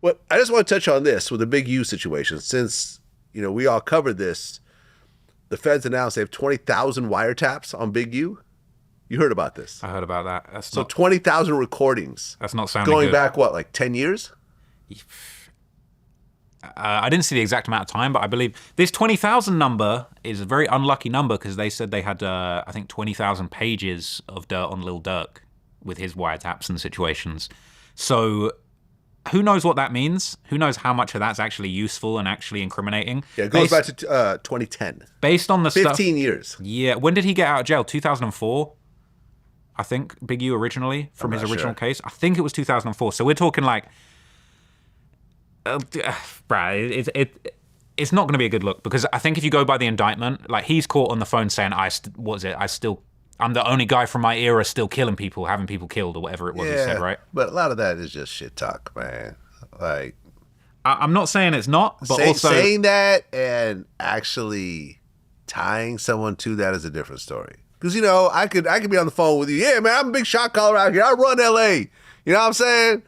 What I just want to touch on this with the Big U situation. Since, we all covered this, the feds announced they have 20,000 wiretaps on Big U. You heard about this? I heard about that. That's So not 20,000 recordings. That's not sounding going good. back, what, like 10 years? I didn't see the exact amount of time, but I believe this 20,000 number is a very unlucky number because they said they had, I think, 20,000 pages of dirt on Lil Durk with his wiretaps and situations. So who knows what that means? Who knows how much of that's actually useful and actually incriminating? Yeah, it goes back to 2010. Based on the 15 years. Yeah. When did he get out of jail? 2004? I think, Big U originally, from his original case. I think it was 2004. So we're talking like... Brad, it's not going to be a good look because I think if you go by the indictment, like he's caught on the phone saying, I'm the only guy from my era still killing people, having people killed or whatever it was he said, right? But a lot of that is just shit talk, man. Like, I'm not saying it's not, but also saying that and actually tying someone to that is a different story. Because, I could be on the phone with you. Yeah, man, I'm a big shot caller out here. I run LA. You know what I'm saying?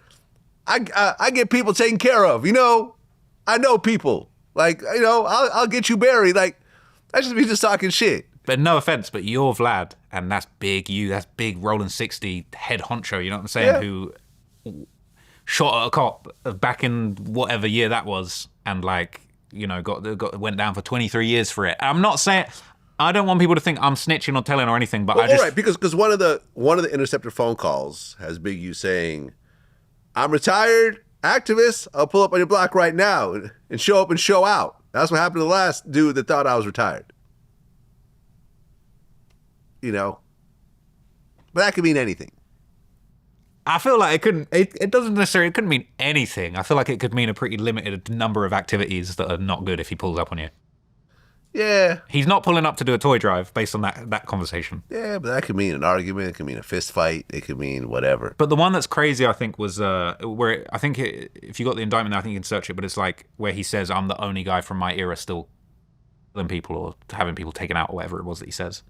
I get people taken care of. I know people. Like, I'll get you buried. Like, I should be just talking shit. But no offense, but you're Vlad, and that's Big U. That's Big Rollin 60 head honcho. You know what I'm saying? Yeah. Who shot at a cop back in whatever year that was, and went down for 23 years for it. I'm not saying. I don't want people to think I'm snitching or telling or anything, but I just... All right, because one of the intercepted phone calls has Big U saying, I'm retired, activist, I'll pull up on your block right now and show up and show out. That's what happened to the last dude that thought I was retired. But that could mean anything. I feel like it couldn't mean anything. I feel like it could mean a pretty limited number of activities that are not good if he pulls up on you. Yeah. He's not pulling up to do a toy drive based on that conversation. Yeah, but that could mean an argument. It could mean a fist fight. It could mean whatever. But the one that's crazy, I think, was if you got the indictment, I think you can search it, but it's like where he says, I'm the only guy from my era still killing people or having people taken out or whatever it was that he says.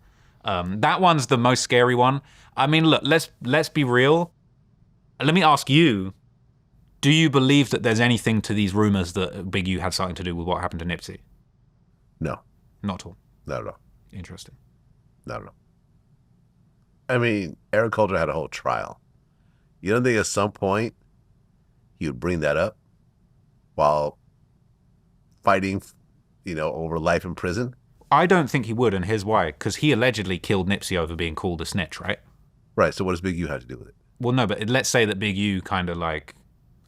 That one's the most scary one. I mean, look, let's be real. Let me ask you, do you believe that there's anything to these rumors that Big U had something to do with what happened to Nipsey? No. Not at all. Not at all. Interesting. Not at all. I mean, Eric Holder had a whole trial. You don't think at some point he would bring that up while fighting, over life in prison? I don't think he would, and here's why. Because he allegedly killed Nipsey over being called a snitch, right? Right, so what does Big U have to do with it? Well, no, but let's say that Big U kind of like...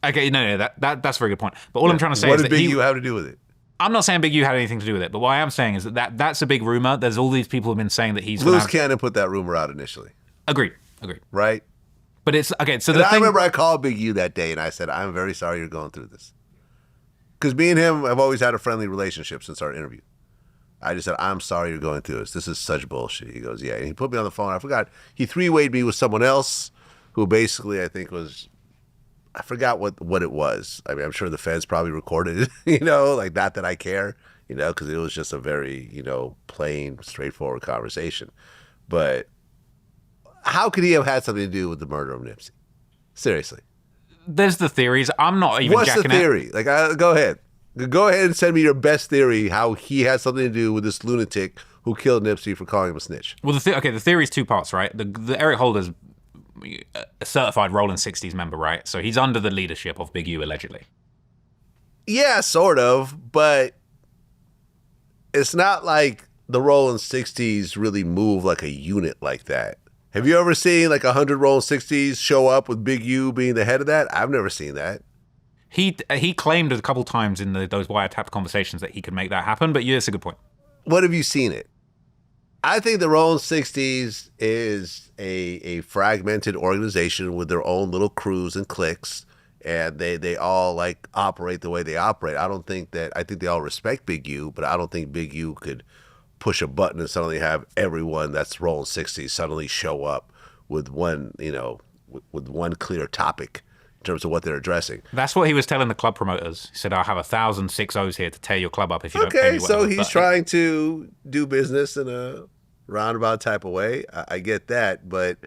Okay, no, that's a very good point. But all I'm trying to say what is does that Big U have to do with it? I'm not saying Big U had anything to do with it, but what I am saying is that's a big rumor. There's all these people who've been saying that he's... Loose Cannon put that rumor out initially. Agreed. Right? But it's... Okay, so I remember I called Big U that day and I said, I'm very sorry you're going through this. Because me and him have always had a friendly relationship since our interview. I just said, I'm sorry you're going through this. This is such bullshit. He goes, yeah. And he put me on the phone. I forgot. He three-wayed me with someone else who basically I think was... I forgot what it was. I mean, I'm sure the feds probably recorded it, like not that I care, because it was just a very, plain, straightforward conversation. But how could he have had something to do with the murder of Nipsey? Seriously. There's the theories. I'm not even What's the theory? Go ahead. Go ahead and send me your best theory how he has something to do with this lunatic who killed Nipsey for calling him a snitch. Well, the theory is two parts, right? The Eric Holder's a certified Rollin 60s member, right? So he's under the leadership of Big U, allegedly. Yeah, sort of, but it's not like the Rollin 60s really move like a unit like that. Have you ever seen like 100 Rollin 60s show up with Big U being the head of that? I've never seen that. He claimed a couple times in those wiretapped conversations that he could make that happen, but yeah, it's a good point. What have you seen it? I think the Rollin 60s is a fragmented organization with their own little crews and cliques, and they all like operate the way they operate. I think they all respect Big U, but I don't think Big U could push a button and suddenly have everyone that's Rollin 60s suddenly show up with one, with one clear topic in terms of what they're addressing. That's what he was telling the club promoters. He said, I'll have 1,000 6-0s here to tear your club up if you don't pay me whatever. So he's trying to do business in a roundabout type of way. I get that, but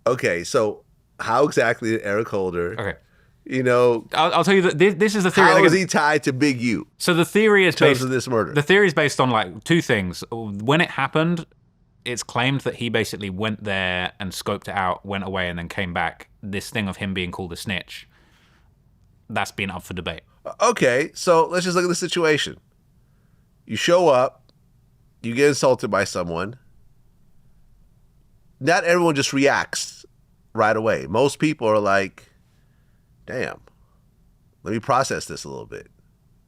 okay, so how exactly did Eric Holder You know, I'll tell you that this is the theory. how is he tied to Big U? So the theory is In terms based of this murder. The theory is based on like two things. When it happened, it's claimed that he basically went there and scoped it out, went away, and then came back. This thing of him being called a snitch, that's been up for debate. Okay, so let's just look at the situation. You show up, you get insulted by someone. Not everyone just reacts right away. Most people are like, damn, let me process this a little bit.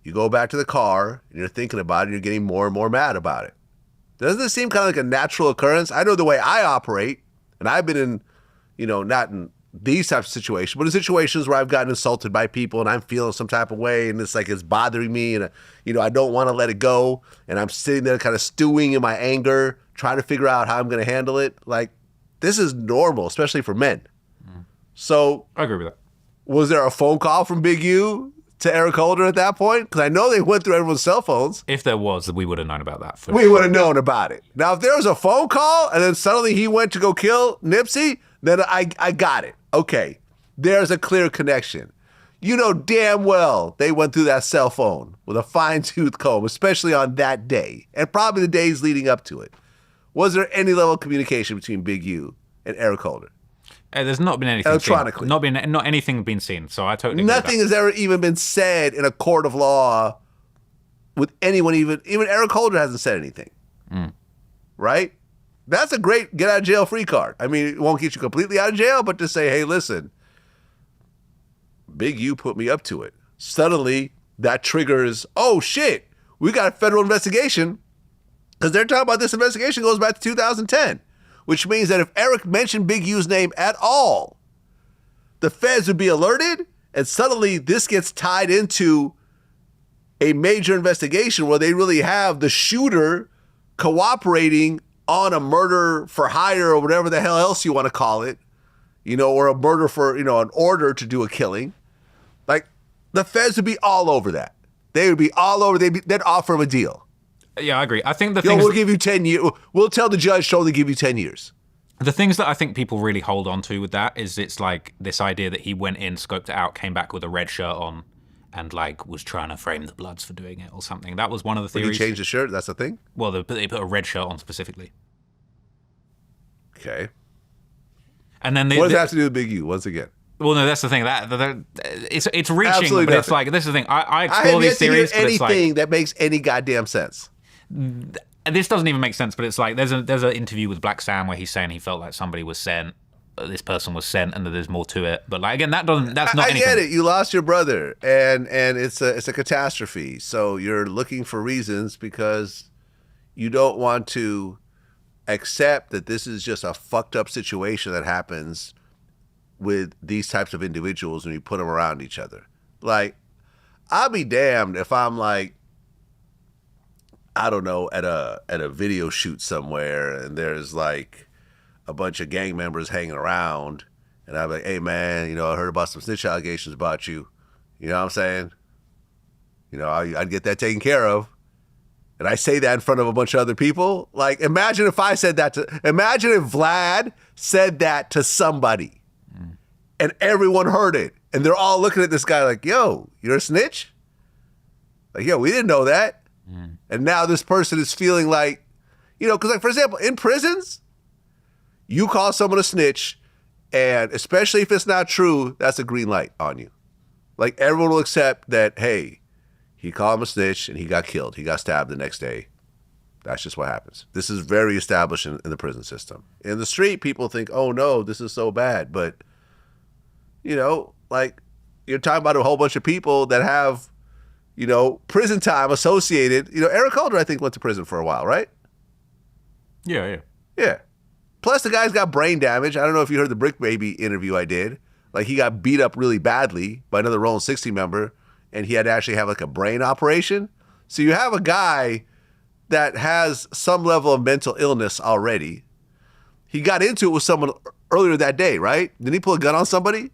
You go back to the car and you're thinking about it and you're getting more and more mad about it. Doesn't this seem kind of like a natural occurrence? I know the way I operate, and I've been in, you know, not in these types of situations, but in situations where I've gotten insulted by people and I'm feeling some type of way and it's like it's bothering me and, you know, I don't want to let it go. And I'm sitting there kind of stewing in my anger, trying to figure out how I'm going to handle it. Like, this is normal, especially for men. So I agree with that. Was there a phone call from Big U to Eric Holder at that point? Because I know they went through everyone's cell phones. If there was, we would have known about that. We would have known about it. Now, if there was a phone call and then suddenly he went to go kill Nipsey, then I got it. Okay, there's a clear connection. You know damn well they went through that cell phone with a fine-tooth comb, especially on that day, and probably the days leading up to it. Was there any level of communication between Big U and Eric Holder? There's not been anything electronically. Seen. Not anything been seen. So I totally agree Nothing has ever even been said in a court of law with anyone. Even Eric Holder hasn't said anything. Right? That's a great get out of jail free card. I mean, it won't get you completely out of jail, but to say, hey, listen, Big U put me up to it. Suddenly, that triggers, oh shit, we got a federal investigation, because they're talking about this investigation goes back to 2010, which means that if Eric mentioned Big U's name at all, the feds would be alerted, and suddenly this gets tied into a major investigation where they really have the shooter cooperating on a murder for hire or whatever the hell else you want to call it, you know, or a murder for, you know, an order to do a killing. Like, the feds would be all over that. They would be all over. They'd offer him a deal. Yeah, I agree. I think we'll give you 10 years. We'll tell the judge to only give you 10 years. The things that I think people really hold on to with that is it's like this idea that he went in, scoped it out, came back with a red shirt on, and like was trying to frame the Bloods for doing it or something. That was one of the theories. Did he change the shirt? That's the thing? Well, they put a red shirt on specifically. Okay. And then what does that have to do with Big U once again? Well, no, that's the thing. It's reaching, absolutely but nothing. It's like this is the thing. I explore these theories, but it's anything like, that makes any goddamn sense. This doesn't even make sense. But it's like there's an interview with Black Sam where he's saying he felt like somebody was sent. This person was sent, and that there's more to it. But like again, that's not. I anything. get it. You lost your brother, and it's a catastrophe. So you're looking for reasons because you don't want to accept that this is just a fucked up situation that happens with these types of individuals when you put them around each other. Like, I'll be damned if I'm like, I don't know, at a video shoot somewhere, and there's like a bunch of gang members hanging around, and I'm like, hey man, you know, I heard about some snitch allegations about you. You know what I'm saying? You know, I'd get that taken care of. And I say that in front of a bunch of other people. Like, imagine if Vlad said that to somebody and everyone heard it. And they're all looking at this guy like, yo, you're a snitch? Like, yo, we didn't know that. And now this person is feeling like, you know, because like, for example, in prisons, you call someone a snitch, and especially if it's not true, that's a green light on you. Like, everyone will accept that, hey, he called him a snitch and he got killed. He got stabbed the next day. That's just what happens. This is very established in the prison system. In the street, people think, oh no, this is so bad. But, you know, like, you're talking about a whole bunch of people that have, you know, prison time associated. You know, Eric Holder, I think, went to prison for a while, right? Yeah. Plus, the guy's got brain damage. I don't know if you heard the Brick Baby interview I did. Like, he got beat up really badly by another Rollin 60 member, and he had to actually have like a brain operation. So you have a guy that has some level of mental illness already. He got into it with someone earlier that day, right? Didn't he pull a gun on somebody?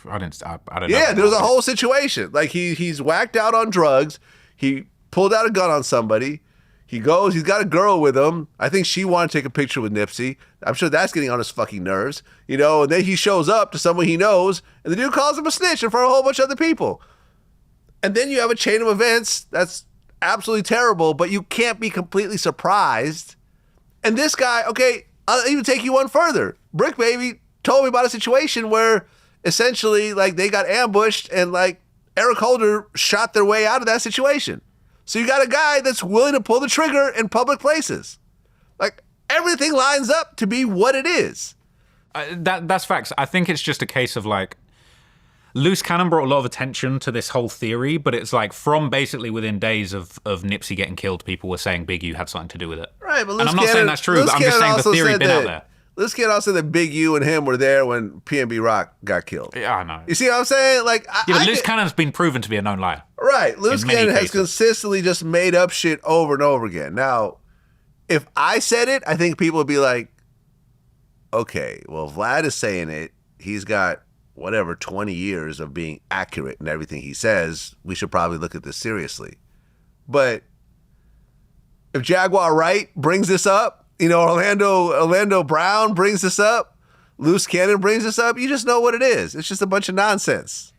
I don't know. Yeah, there was a whole situation. Like, he's whacked out on drugs. He pulled out a gun on somebody. He goes, he's got a girl with him. I think she wanted to take a picture with Nipsey. I'm sure that's getting on his fucking nerves, you know, and then he shows up to someone he knows, and the dude calls him a snitch in front of a whole bunch of other people. And then you have a chain of events that's absolutely terrible, but you can't be completely surprised. And this guy, okay, I'll even take you one further. Brick Baby told me about a situation where essentially, like, they got ambushed and, like, Eric Holder shot their way out of that situation. So you got a guy that's willing to pull the trigger in public places. Like, everything lines up to be what it is. That's facts. I think it's just a case of, like, Loose Cannon brought a lot of attention to this whole theory, but it's like from basically within days of Nipsey getting killed, people were saying Big U had something to do with it. Right, but and I'm not saying that's true, but I'm just saying the theory had been out there. Loose Cannon also said that Big U and him were there when PNB Rock got killed. Yeah, I know. You see what I'm saying? Like, but Loose Cannon's been proven to be a known liar. Right. Loose Cannon has consistently just made up shit over and over again. Now, if I said it, I think people would be like, okay, well, Vlad is saying it. He's got, 20 years of being accurate in everything he says. We should probably look at this seriously. But if Jaguar Wright brings this up, you know, Orlando Brown brings this up, Loose Cannon brings this up, you just know what it is. It's just a bunch of nonsense.